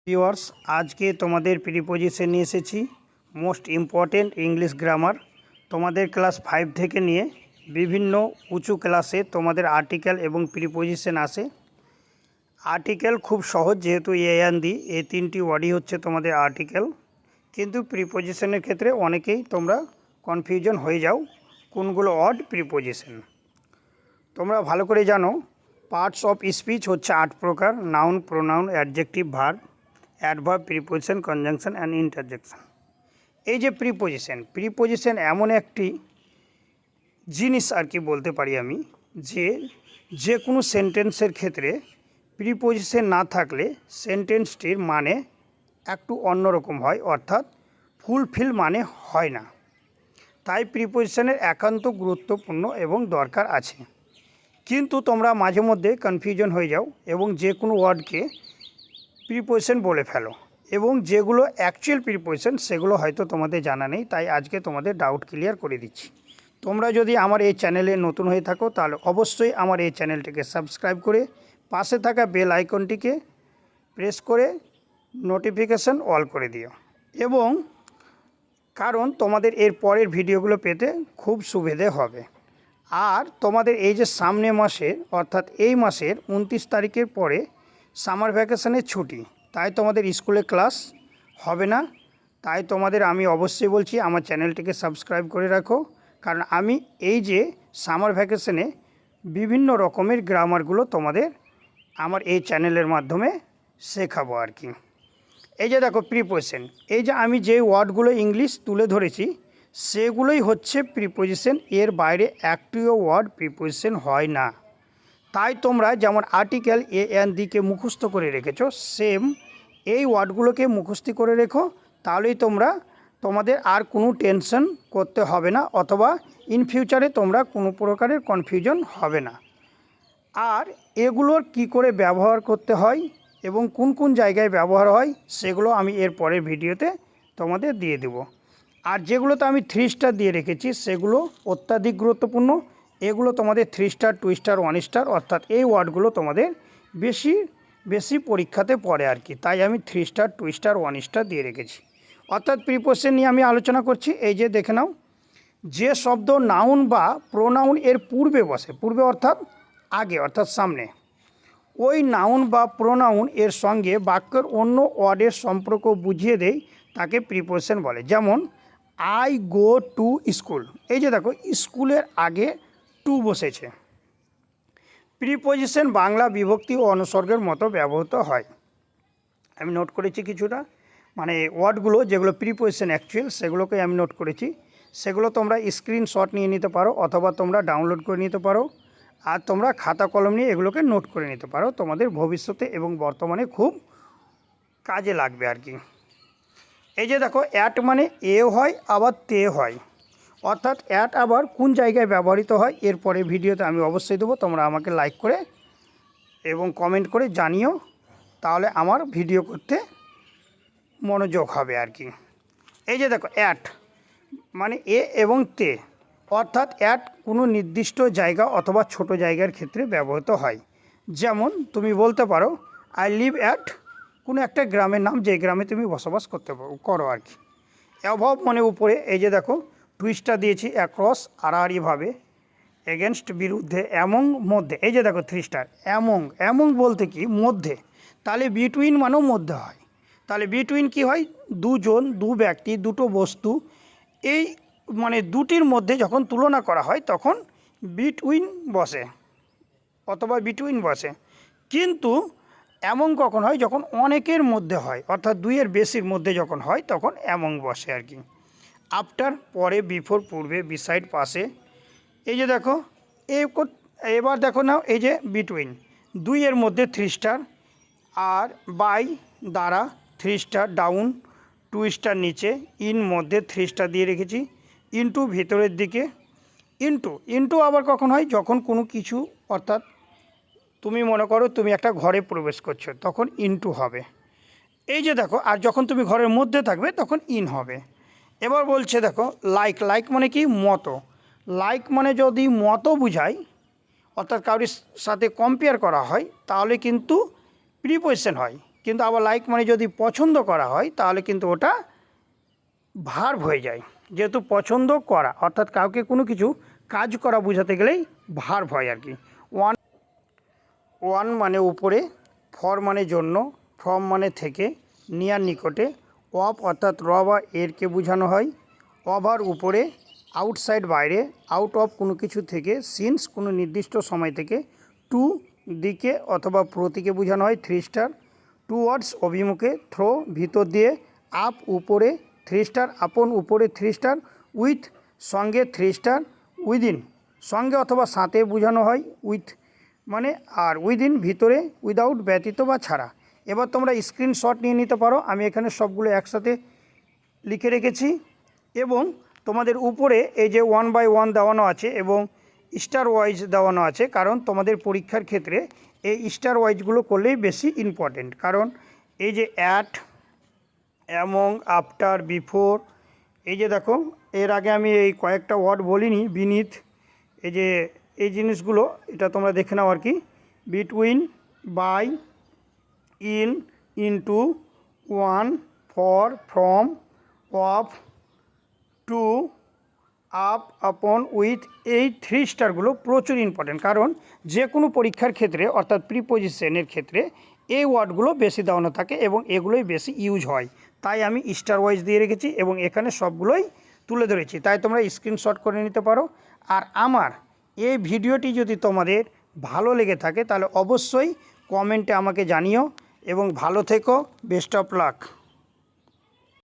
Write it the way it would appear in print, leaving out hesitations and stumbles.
Viewers, আজকে তোমাদের preposition নিয়ে এসেছি মোস্ট ইম্পর্টেন্ট ইংলিশ গ্রামার। তোমাদের ক্লাস 5 থেকে নিয়ে বিভিন্ন উঁচু ক্লাসে তোমাদের আর্টিকেল এবং প্রিপোজিশন আসে। আর্টিকেল খুব সহজ, যেহেতু এ অ্যান্ড দি এই তিনটি ওয়ার্ডই হচ্ছে তোমাদের আর্টিকেল, কিন্তু প্রিপোজিশনের ক্ষেত্রে অনেকেই তোমরা কনফিউশন হয়ে যাও কোনগুলো ওয়ার্ড প্রিপোজিশন। তোমরা ভালো করে জানো পার্টস অফ স্পিচ হচ্ছে 8 প্রকার: noun, pronoun, adjective, verb, adverb, preposition, conjunction and interjection. এই যে প্রিপোজিশন এমন একটি জিনিস আর কি বলতে পারি আমি, যে কোনো সেন্টেন্সের ক্ষেত্রে প্রিপোজিশন না থাকলে সেন্টেন্সটির মানে একটু অন্যরকম হয়, অর্থাৎ ফুলফিল মানে হয় না। তাই প্রিপোজিশনের একান্ত গুরুত্বপূর্ণ এবং দরকার আছে। কিন্তু তোমরা মাঝে মধ্যে কনফিউশন হয়ে যাও এবং যে কোনো ওয়ার্ডকে প্রিপোজিশন বলে ফেলো, এবং যেগুলো অ্যাকচুয়াল প্রিপোজিশন সেগুলো হয়তো তোমাদের জানা নেই। তাই আজকে তোমাদের ডাউট ক্লিয়ার করে দিচ্ছি। তোমরা যদি আমার এই চ্যানেলে নতুন হয়ে থাকো তাহলে অবশ্যই আমার এই চ্যানেলটিকে সাবস্ক্রাইব করে পাশে থাকা বেল আইকনটিকে প্রেস করে নোটিফিকেশান অল করে দিও, এবং কারণ তোমাদের এর পরের ভিডিওগুলো পেতে খুব সুবিধে হবে। আর তোমাদের এই যে সামনে মাসের অর্থাৎ এই মাসের 29 তারিখের পরে সামার ভ্যাকেশনের ছুটি, তাই তোমাদের স্কুলে ক্লাস হবে না। তাই তোমাদের আমি অবশ্যই বলছি আমার চ্যানেলটিকে সাবস্ক্রাইব করে রাখো, কারণ আমি এই যে সামার ভ্যাকেশনে বিভিন্ন রকমের গ্রামারগুলো তোমাদের আমার এই চ্যানেলের মাধ্যমে শেখাবো আর কি। এই যে দেখো প্রিপোজিশন, এই যে আমি যে ওয়ার্ডগুলো ইংলিশ তুলে ধরেছি সেগুলোই হচ্ছে প্রিপোজিশন, এর বাইরে একটিও ওয়ার্ড প্রিপোজিশন হয় না। তাই তোমরা যেমন আর্টিকেল এ অ্যান্ড দিকে মুখস্থ করে রেখেছো, সেম এই ওয়ার্ডগুলোকে মুখস্থ করে রেখো, তাহলেই তোমাদের আর কোনো টেনশন করতে হবে না, অথবা ইন ফিউচারে তোমরা কোনো প্রকারের কনফিউশন হবে না। আর এগুলোর কি করে ব্যবহার করতে হয় এবং কোন কোন জায়গায় ব্যবহার হয় সেগুলো আমি এর পরের ভিডিওতে তোমাদের দিয়ে দেব। আর যেগুলোতে আমি 3 স্টার দিয়ে রেখেছি সেগুলো অত্যাধিক গুরুত্বপূর্ণ। এগুলো তোমাদের 3 স্টার, 2 স্টার, 1 স্টার, অর্থাৎ এই ওয়ার্ডগুলো তোমাদের বেশি পরীক্ষাতে পড়ে আর কি। তাই আমি 3 স্টার, 2 স্টার, 1 স্টার দিয়ে রেখেছি। অর্থাৎ প্রিপোজিশন নিয়ে আমি আলোচনা করছি। এই যে দেখে নাও, যে শব্দ নাউন বা প্রোনাউন এর পূর্বে বসে, পূর্বে অর্থাৎ আগে অর্থাৎ সামনে, ওই নাউন বা প্রোনাউন এর সঙ্গে বাক্যের অন্য ওয়ার্ডের সম্পর্ক বুঝিয়ে দেয়, তাকে প্রিপোজিশন বলে। যেমন আই গো টু স্কুল, এই যে দেখো স্কুলের আগে টু বসেছে। প্রিপোজিশন বাংলা বিভক্তি ও অনুসর্গের মতো ব্যবহৃত হয়। আমি নোট করেছি কিছুটা, মানে ওয়ার্ডগুলো যেগুলো প্রিপোজিশন অ্যাকচুয়াল সেগুলোকে আমি নোট করেছি। সেগুলো তোমরা স্ক্রিনশট নিয়ে নিতে পারো, অথবা তোমরা ডাউনলোড করে নিতে পারো, আর তোমরা খাতা কলম নিয়ে এগুলোকে নোট করে নিতে পারো। তোমাদের ভবিষ্যতে এবং বর্তমানে খুব কাজে লাগবে আর কি। এই যে দেখো অ্যাট মানে এ হয় আবার তে হয়, অর্থাৎ অ্যাট আবার কোন জায়গায় ব্যবহৃত হয় এরপরে ভিডিওতে আমি অবশ্যই দেবো। তোমরা আমাকে লাইক করে এবং কমেন্ট করে জানিও, তাহলে আমার ভিডিও করতে মনোযোগ হবে আর কি। এই যে দেখো অ্যাট মানে এ এবং তে, অর্থাৎ অ্যাট কোনো নির্দিষ্ট জায়গা অথবা ছোট জায়গার ক্ষেত্রে ব্যবহৃত হয়। যেমন তুমি বলতে পারো আই লিভ অ্যাট কোনো একটা গ্রামের নাম, যে গ্রামে তুমি বসবাস করো আর কি। অ্যাভব মানে উপরে, এই যে দেখো টুইস্টটা দিয়েছি অ্যাক্রস আড়াআড়িভাবে, এগেনস্ট বিরুদ্ধে, এমং মধ্যে, এই যে দেখো 3 স্টার। এমং বলতে কি মধ্যে, তাহলে বিটুইন মানেও মধ্যে হয়। তাহলে বিটুইন কি হয়, দুজন, দু ব্যক্তি, দুটো বস্তু, এই মানে দুটির মধ্যে যখন তুলনা করা হয় তখন বিটুইন বসে অথবা বিটুইন বসে। কিন্তু এমন কখন হয়, যখন অনেকের মধ্যে হয়, অর্থাৎ দুইয়ের বেশির মধ্যে যখন হয় তখন এমন বসে আর কি। আফটার পরে, বিফোর পূর্বে, বিসাইড পাশে। এই যে দেখো এবার দেখো নাও, এই যে বিটুইন, দুইয়ের মধ্যে 3 স্টার, আর বাই দ্বারা 3 স্টার, ডাউন 2 স্টার নিচে, ইন মধ্যে 3 স্টার দিয়ে রেখেছি, ইনটু ভিতরের দিকে, ইনটু আবার কখন হয়, যখন কোনো কিছু, অর্থাৎ তুমি মনে করো তুমি একটা ঘরে প্রবেশ করছো তখন ইনটু হবে। এই যে দেখো, আর যখন তুমি ঘরের মধ্যে থাকবে তখন ইন হবে। এবার বলছে দেখো লাইক মানে কি মতো, লাইক মানে যদি মতো বুঝায়, অর্থাৎ কারোর সাথে কম্পেয়ার করা হয়, তাহলে কিন্তু প্রিপোজিশন হয়। কিন্তু আবার লাইক মানে যদি পছন্দ করা হয় তাহলে কিন্তু ওটা ভার্ব হয়ে যায়। যেহেতু পছন্দ করা অর্থাৎ কাউকে কোনো কিছু কাজ করা বোঝাতে গেলেই ভার্ব হয় আর কি। ওয়ান মানে উপরে, ফর মানে জন্য, ফ্রম মানে থেকে, নিয়ার নিকটে, অফ অর্থাৎ র বা এরকে বোঝানো হয়, ওভার উপরে, আউটসাইড বাইরে, আউট অফ কোনো কিছু থেকে, সিন্স কোনো নির্দিষ্ট সময় থেকে, টু দিকে অথবা প্রতীকে বোঝানো হয়, 3 স্টার, টুয়ার্ডস অভিমুখে, থ্রো ভিতর দিয়ে, আপ উপরে, 3 স্টার, আপন উপরে 3 স্টার, উইথ সঙ্গে 3 স্টার, উইদিন সঙ্গে অথবা সাথে বোঝানো হয়, উইথ মানে আর উইদিন ভিতরে, উইদাউট ব্যতীত বা ছাড়া। এবার তোমরা স্ক্রিনশট নিয়ে নিতে পারো, আমি এখানে সবগুলো একসাথে লিখে রেখেছি। এবং তোমাদের উপরে এই যে 1 বাই 1 দেওয়ানো আছে এবং স্টার ওয়াইজ দেওয়ানো আছে, কারণ তোমাদের পরীক্ষার ক্ষেত্রে এই স্টার ওয়াইজগুলো করলেই বেশি ইম্পর্টেন্ট। কারণ এই যে অ্যাট, অ্যামং, আফটার, বিফোর, এই যে দেখো এর আগে আমি এই কয়েকটা ওয়ার্ড বলিনি, বিনিথ, এই যে এই জিনিসগুলো এটা তোমরা দেখে নাও আর কি। Between, by, in, into, on, for, from, of, to, up, upon, with, এই 3 স্টারগুলো প্রচুর ইম্পর্টেন্ট। কারণ যে কোনো পরীক্ষার ক্ষেত্রে অর্থাৎ প্রিপোজিশনের ক্ষেত্রে এই ওয়ার্ডগুলো বেশি দেওয়ানো থাকে এবং এগুলোই বেশি ইউজ হয়, তাই আমি স্টার ওয়াইজ দিয়ে রেখেছি এবং এখানে সবগুলোই তুলে ধরেছি, তাই তোমরা স্ক্রিনশট করে নিতে পারো। আর আমার এই ভিডিওটি যদি তোমাদের ভালো লেগে থাকে তাহলে অবশ্যই কমেন্টে আমাকে জানিও এবং ভালো থেকো। Best of luck.